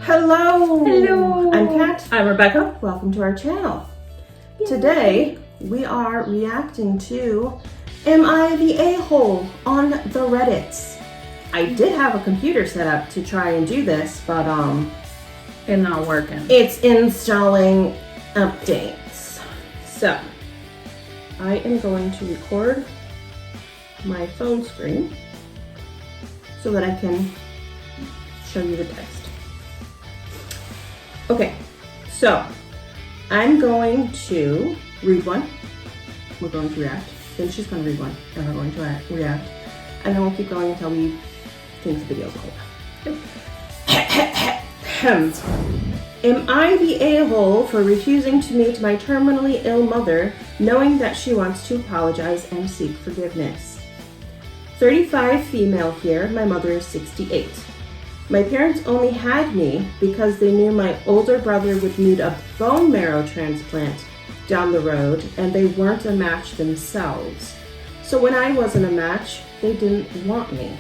Hello! Hello! I'm Kat. I'm Rebecca. Welcome to our channel. Today, we are reacting to Am I the A-hole on the Reddits? I did have a computer set up to try and do this, but It's not working. it's installing updates. So, I am going to record my phone screen so that I can show you the text. Okay, so I'm going to read one. We're going to react. Then she's going to read one, and we're going to react. And then we'll keep going until we think the video's over. Am I the a-hole for refusing to meet my terminally ill mother, knowing that she wants to apologize and seek forgiveness? 35 female here, my mother is 68. My parents only had me because they knew my older brother would need a bone marrow transplant down the road, and they weren't a match themselves. So when I wasn't a match, they didn't want me.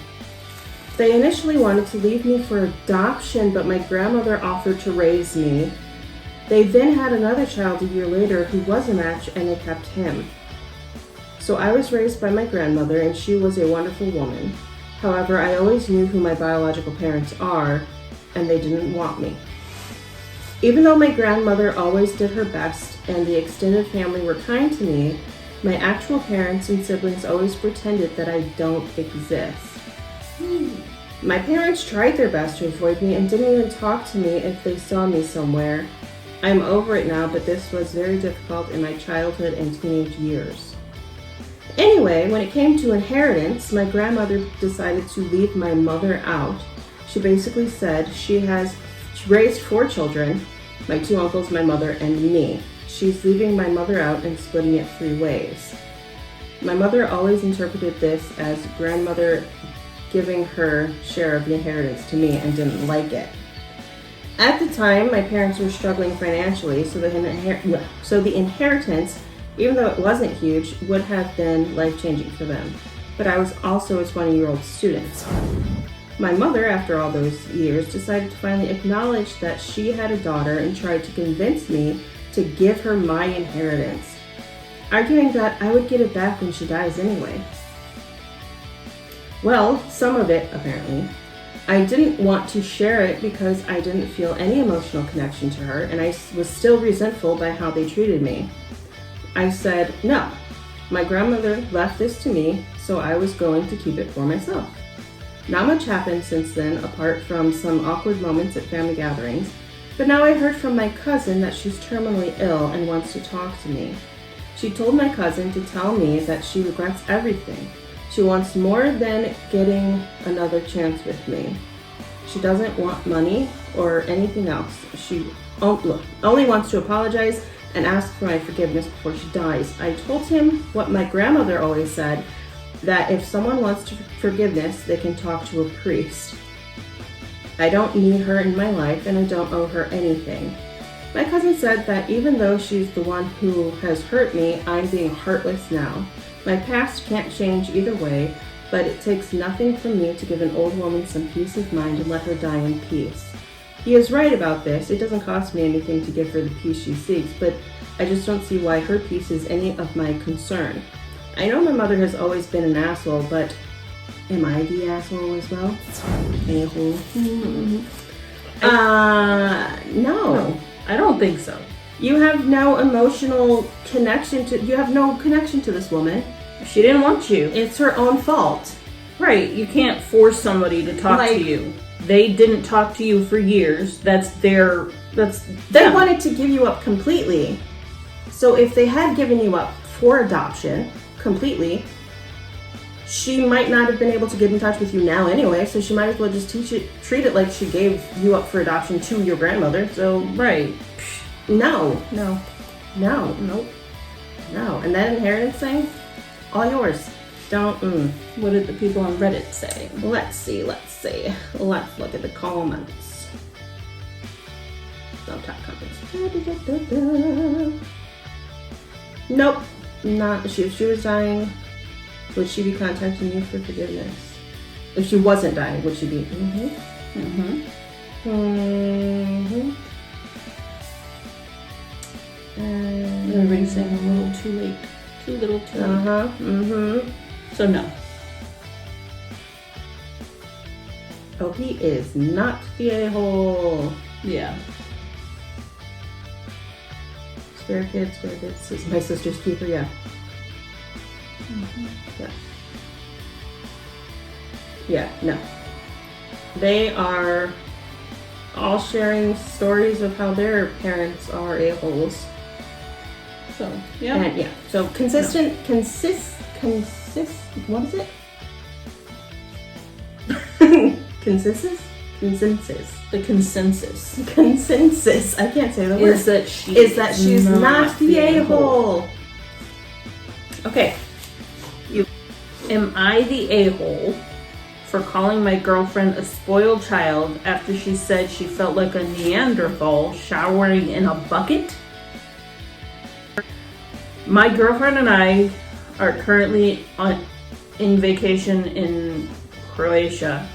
They initially wanted to leave me for adoption, but my grandmother offered to raise me. They then had another child a year later who was a match, and they kept him. So I was raised by my grandmother, and she was a wonderful woman. However, I always knew who my biological parents are, and they didn't want me. Even though my grandmother always did her best and the extended family were kind to me, my actual parents and siblings always pretended that I don't exist. My parents tried their best to avoid me and didn't even talk to me if they saw me somewhere. I'm over it now, but this was very difficult in my childhood and teenage years. Anyway, when it came to inheritance, my grandmother decided to leave my mother out. She basically said she raised 4 children, my 2 uncles, my mother, and me. She's leaving my mother out and splitting it 3 ways. My mother always interpreted this as grandmother giving her share of the inheritance to me and didn't like it. At the time, my parents were struggling financially, so the inheritance, even though it wasn't huge, would have been life-changing for them. But I was also a 20-year-old student. My mother, after all those years, decided to finally acknowledge that she had a daughter and tried to convince me to give her my inheritance, arguing that I would get it back when she dies anyway. Well, some of it, apparently. I didn't want to share it because I didn't feel any emotional connection to her, and I was still resentful by how they treated me. I said, no, my grandmother left this to me, so I was going to keep it for myself. Not much happened since then, apart from some awkward moments at family gatherings, but now I heard from my cousin that she's terminally ill and wants to talk to me. She told my cousin to tell me that she regrets everything. She wants more than getting another chance with me. She doesn't want money or anything else. She only wants to apologize and ask for my forgiveness before she dies. I told him what my grandmother always said, that if someone wants forgiveness, they can talk to a priest. I don't need her in my life, and I don't owe her anything. My cousin said that even though she's the one who has hurt me, I'm being heartless now. My past can't change either way, but it takes nothing from me to give an old woman some peace of mind and let her die in peace. He is right about this. It doesn't cost me anything to give her the peace she seeks, but I just don't see why her peace is any of my concern. I know my mother has always been an asshole, but am I the asshole as well? A-hole? No. I don't think so. You have no emotional connection you have no connection to this woman. She didn't want you. It's her own fault. Right, you can't force somebody to talk to you. They didn't talk to you for years. They wanted to give you up completely. So if they had given you up for adoption completely, she might not have been able to get in touch with you now anyway, so she might as well just treat it like she gave you up for adoption to your grandmother. So right. No. No. And that inheritance thing, all yours. Don't. What did the people on Reddit say? Let's see. Let's look at the comments. Don't talk comments. Nope. Not. If she was dying, would she be contacting you for forgiveness? If she wasn't dying, would she be? Mm-hmm. Everybody's saying a little too late. Too little, too late. Uh-huh. Mm-hmm. So no. Oh, he is not the a-hole. Yeah. Spare kids. This is my sister's keeper, yeah. Yeah. Yeah, no. They are all sharing stories of how their parents are a-holes. So, yeah. And yeah, so what is it? Consensus? The consensus Consensus. I can't say the word. is that she's not the a-hole. Okay. Am I the a-hole for calling my girlfriend a spoiled child after she said she felt like a Neanderthal showering in a bucket? My girlfriend and I are currently in vacation in Croatia.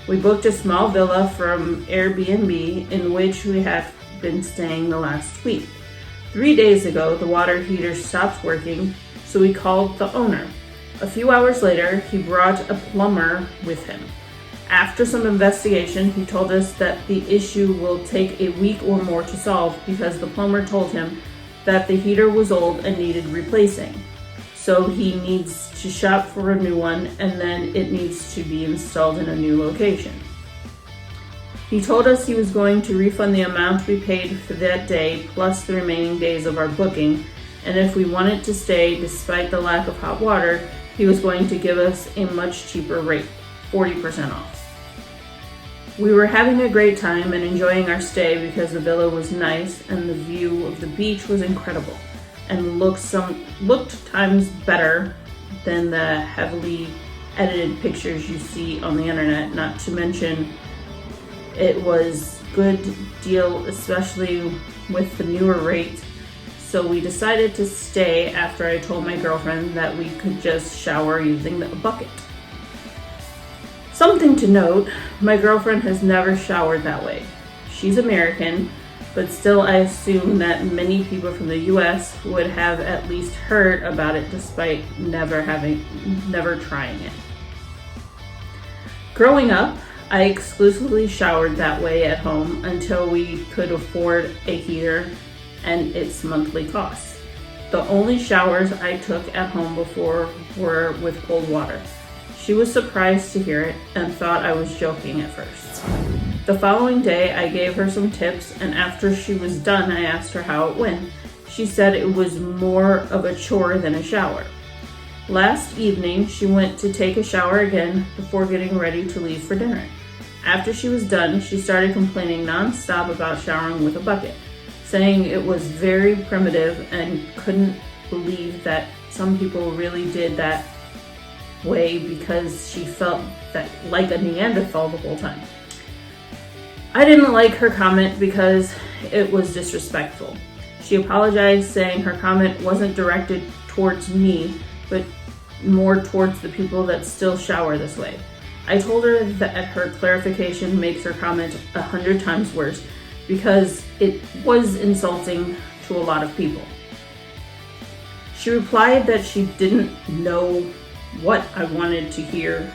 We booked a small villa from Airbnb in which we have been staying the last week. 3 days ago, the water heater stopped working, so we called the owner. A few hours later, he brought a plumber with him. After some investigation, he told us that the issue will take a week or more to solve because the plumber told him that the heater was old and needed replacing. So he needs to shop for a new one and then it needs to be installed in a new location. He told us he was going to refund the amount we paid for that day plus the remaining days of our booking, and if we wanted to stay despite the lack of hot water, he was going to give us a much cheaper rate, 40% off. We were having a great time and enjoying our stay because the villa was nice and the view of the beach was incredible and looked times better than the heavily edited pictures you see on the internet, not to mention it was good deal, especially with the newer rate. So we decided to stay after I told my girlfriend that we could just shower using the bucket. Something to note, my girlfriend has never showered that way. She's American, but still I assume that many people from the US would have at least heard about it despite never trying it. Growing up, I exclusively showered that way at home until we could afford a heater and its monthly costs. The only showers I took at home before were with cold water. She was surprised to hear it and thought I was joking at first. The following day, I gave her some tips, and after she was done, I asked her how it went. She said it was more of a chore than a shower. Last evening, she went to take a shower again before getting ready to leave for dinner. After she was done, she started complaining nonstop about showering with a bucket, saying it was very primitive and couldn't believe that some people really did that way because she felt that like a Neanderthal the whole time. I didn't like her comment because it was disrespectful. She apologized, saying her comment wasn't directed towards me, but more towards the people that still shower this way. I told her that her clarification makes her comment 100 times worse because it was insulting to a lot of people. She replied that she didn't know what I wanted to hear.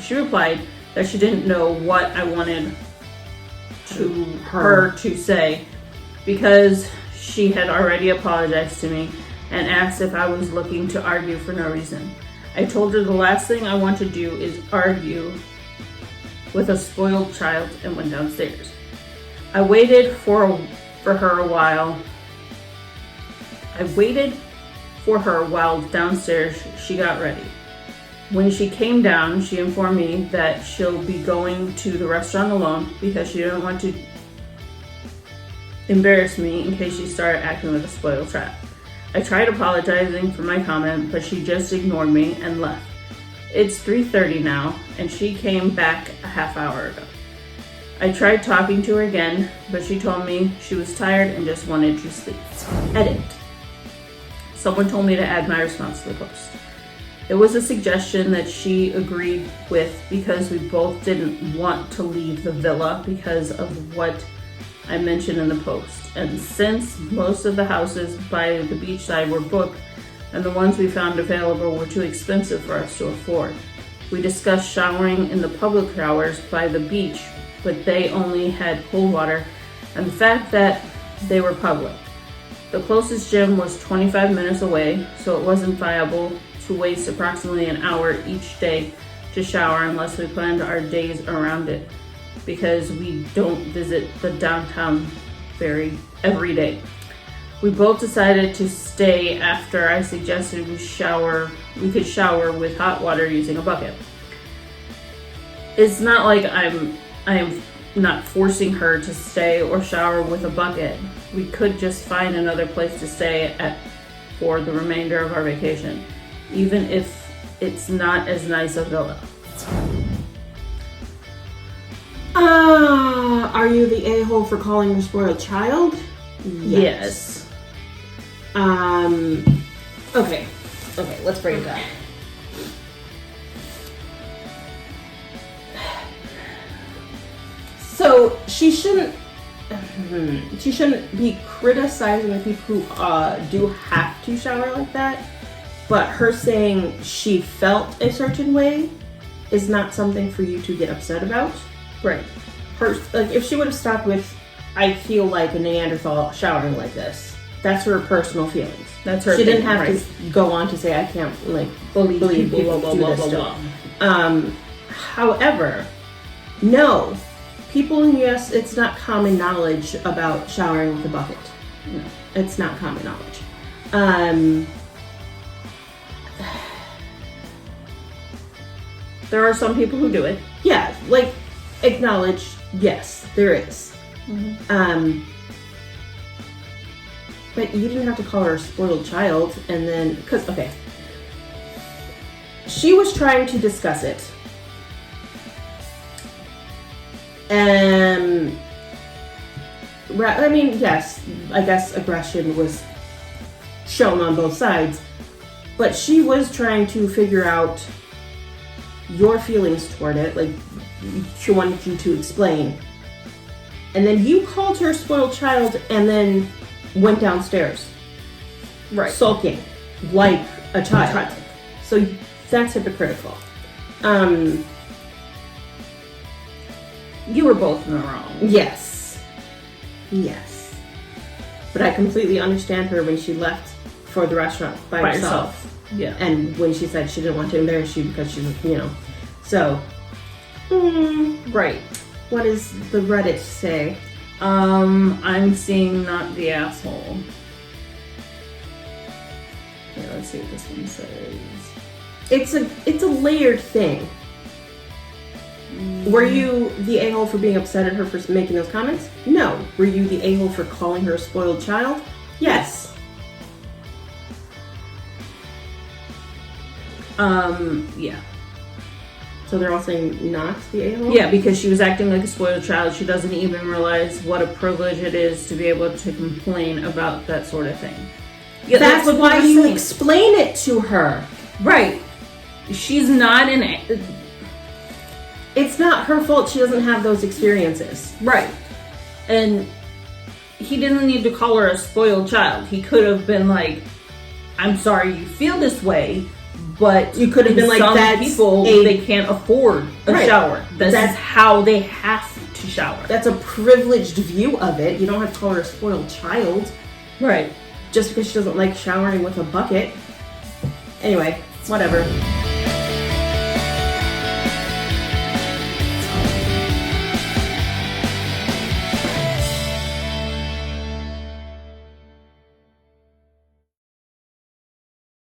She replied that she didn't know what I wanted to her to say because she had already apologized to me and asked if I was looking to argue for no reason. I told her the last thing I want to do is argue with a spoiled child and went downstairs. I waited for her a while. While downstairs she got ready. When she came down, she informed me that she'll be going to the restaurant alone because she didn't want to embarrass me in case she started acting like a spoiled child. I tried apologizing for my comment, but she just ignored me and left. It's 3:30 now, and she came back a half hour ago. I tried talking to her again, but she told me she was tired and just wanted to sleep. Edit. Someone told me to add my response to the post. It was a suggestion that she agreed with because we both didn't want to leave the villa because of what I mentioned in the post. And since most of the houses by the beachside were booked and the ones we found available were too expensive for us to afford, we discussed showering in the public showers by the beach, but they only had cold water, and the fact that they were public. The closest gym was 25 minutes away, so it wasn't viable to waste approximately an hour each day to shower unless we planned our days around it, because we don't visit the downtown every day. We both decided to stay after I suggested we could shower with hot water using a bucket. It's not like I am not forcing her to stay or shower with a bucket. We could just find another place to stay at for the remainder of our vacation, even if it's not as nice a villa. Are you the a-hole for calling your spoiled child? Yes. Okay, let's break it down. So she shouldn't be criticizing the people who do have to shower like that, but her saying she felt a certain way is not something for you to get upset about. Right. If she would have stopped with, I feel like a Neanderthal showering like this, that's her personal feelings. That's her. She didn't have to go on to say, I can't believe people do this stuff. However, no, people in the US, it's not common knowledge about showering with a bucket. No, it's not common knowledge. There are some people who do it. Yeah, acknowledge, yes, there is. Mm-hmm. But you didn't have to call her a spoiled child, and then, she was trying to discuss it. Yes, I guess aggression was shown on both sides, but she was trying to figure out your feelings toward it, she wanted you to explain. And then you called her a spoiled child and then went downstairs. Right. Sulking like a child. So that's hypocritical. You were both in the wrong. Yes. But I completely understand her when she left for the restaurant by herself. Yeah. And when she said she didn't want to embarrass you because she's, So, right. What does the Reddit say? I'm seeing not the asshole. Okay, let's see what this one says. It's a layered thing. Were you the a-hole for being upset at her for making those comments? No. Were you the a-hole for calling her a spoiled child? Yes. Yeah. So they're all saying not the a-hole? Yeah, because she was acting like a spoiled child. She doesn't even realize what a privilege it is to be able to complain about that sort of thing. Yeah, that's why you explain it to her. Right. She's not It's not her fault she doesn't have those experiences. Right. And he didn't need to call her a spoiled child. He could have been like, I'm sorry you feel this way, but you could have been like, some people, they can't afford a shower. That's how they have to shower. That's a privileged view of it. You don't have to call her a spoiled child. Right. Just because she doesn't like showering with a bucket. Anyway, whatever.